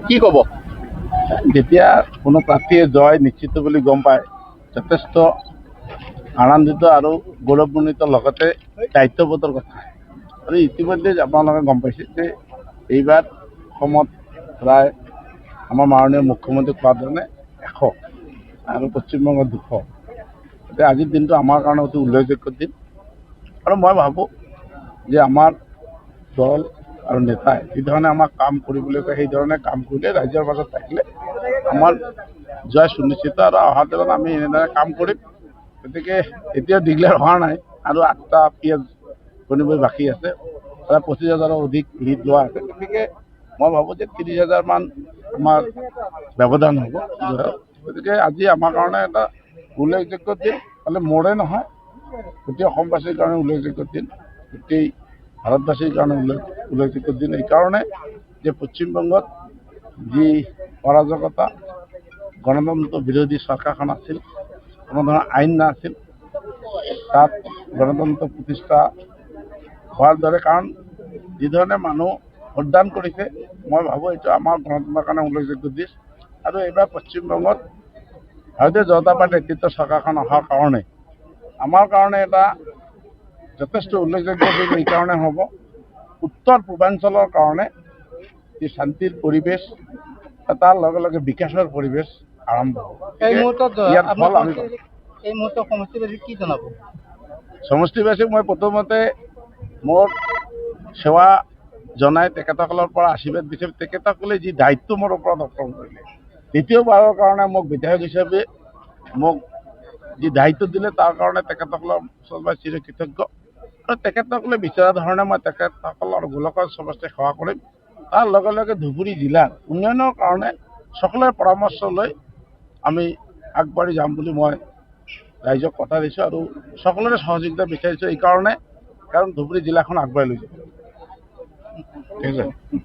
কি ক'ব? যেতিয়া কোনো প্ৰাৰ্থীয়ে জয় নিশ্চিত বুলি গম পায় যথেষ্ট আনন্দিত আৰু গৌৰৱান্বিত লগতে দায়িত্ববোধৰ কথা আৰু ইতিমধ্যে আপোনালোকে গম পাইছে যে এইবাৰ অসমত প্ৰায় আমাৰ মাননীয় মুখ্যমন্ত্ৰী কোৱাৰ ধৰণে 100 আৰু পশ্চিমবংগত 200 গতিকে আজিৰ দিনটো আমাৰ কাৰণে অতি উল্লেখযোগ্য দিন আৰু মই ভাবোঁ যে আমাৰ দল আৰু নেতাই যিধৰণে আমাক কাম কৰিবলৈ কয় সেইধৰণে কাম কৰিলে ৰাইজৰ মাজত থাকিলে আমাৰ জয় সুনিশ্চিত আৰু অহা দিনত আমি এনেদৰে কাম কৰিম। গতিকে এতিয়াও ডিক্লেয়াৰ হোৱা নাই আৰু 8টা পিএছ গণিবই বাকী আছে, প্ৰায় 25,000ৰ অধিক লিড লোৱা আছে। গতিকে মই ভাবোঁ যে 30,000 মান আমাৰ ব্যৱধান হ'ব। গতিকে আজি আমাৰ কাৰণে এটা উল্লেখযোগ্য দিন, খালি মোৰে নহয় গোটেই অসমবাসীৰ কাৰণে উল্লেখযোগ্য দিন, গোটেই ভাৰতবাসীৰ কাৰণে উল্লেখযোগ্য দিন এইকাৰণে যে পশ্চিমবংগত যি অৰাজকতা গণতন্ত্ৰ বিৰোধী চৰকাৰখন আছিল, কোনো ধৰণৰ আইন নাছিল, তাত গণতন্ত্ৰ প্ৰতিষ্ঠা হোৱাৰ দৰে কাৰণ যিধৰণে মানুহ ভোটদান কৰিছে মই ভাবোঁ এইটো আমাৰ গণতন্ত্ৰৰ কাৰণে উল্লেখযোগ্য দিন আৰু এইবাৰ পশ্চিমবংগত ভাৰতীয় জনতা পাৰ্টীৰ নেতৃত্বৰ চৰকাৰখন অহাৰ কাৰণে আমাৰ কাৰণে এটা যথেষ্ট উল্লেখযোগ্য দিন এইকাৰণে হ'ব উত্তৰ পূৰ্বাঞ্চলৰ কাৰণে যি শান্তিৰ পৰিৱেশ তাৰ লগে লগে বিকাশৰ পৰিৱেশ আৰম্ভ হ'ব। এই মুহূৰ্তত ইয়াৰ ফল আমি সমষ্টিবাসীক কি জনাব? সমষ্টিবাসীক মই প্ৰথমতে মোৰ সেৱা জনাই তেখেতসকলৰ পৰা আশীৰ্বাদ বিচাৰি তেখেতসকলে যি দায়িত্ব মোৰ ওপৰত অৰ্পণ কৰিলে, দ্বিতীয়বাৰৰ কাৰণে মোক বিধায়ক হিচাপে মোক যি দায়িত্ব দিলে তাৰ কাৰণে তেখেতসকলৰ ওচৰত মই চিৰকৃতজ্ঞ আৰু তেখেতসকলে বিচৰা ধৰণে মই তেখেতসকলৰ গোলকৰ সমষ্টি সেৱা কৰিম। তাৰ লগে লগে ধুবুৰী জিলাৰ উন্নয়নৰ কাৰণে সকলোৰে পৰামৰ্শ লৈ আমি আগবাঢ়ি যাম বুলি মই ৰাইজক কথা দিছোঁ আৰু সকলোৰে সহযোগিতা বিচাৰিছোঁ এইকাৰণে কাৰণ ধুবুৰী জিলাখন আগবাঢ়ি লৈ যাব। ঠিক আছে।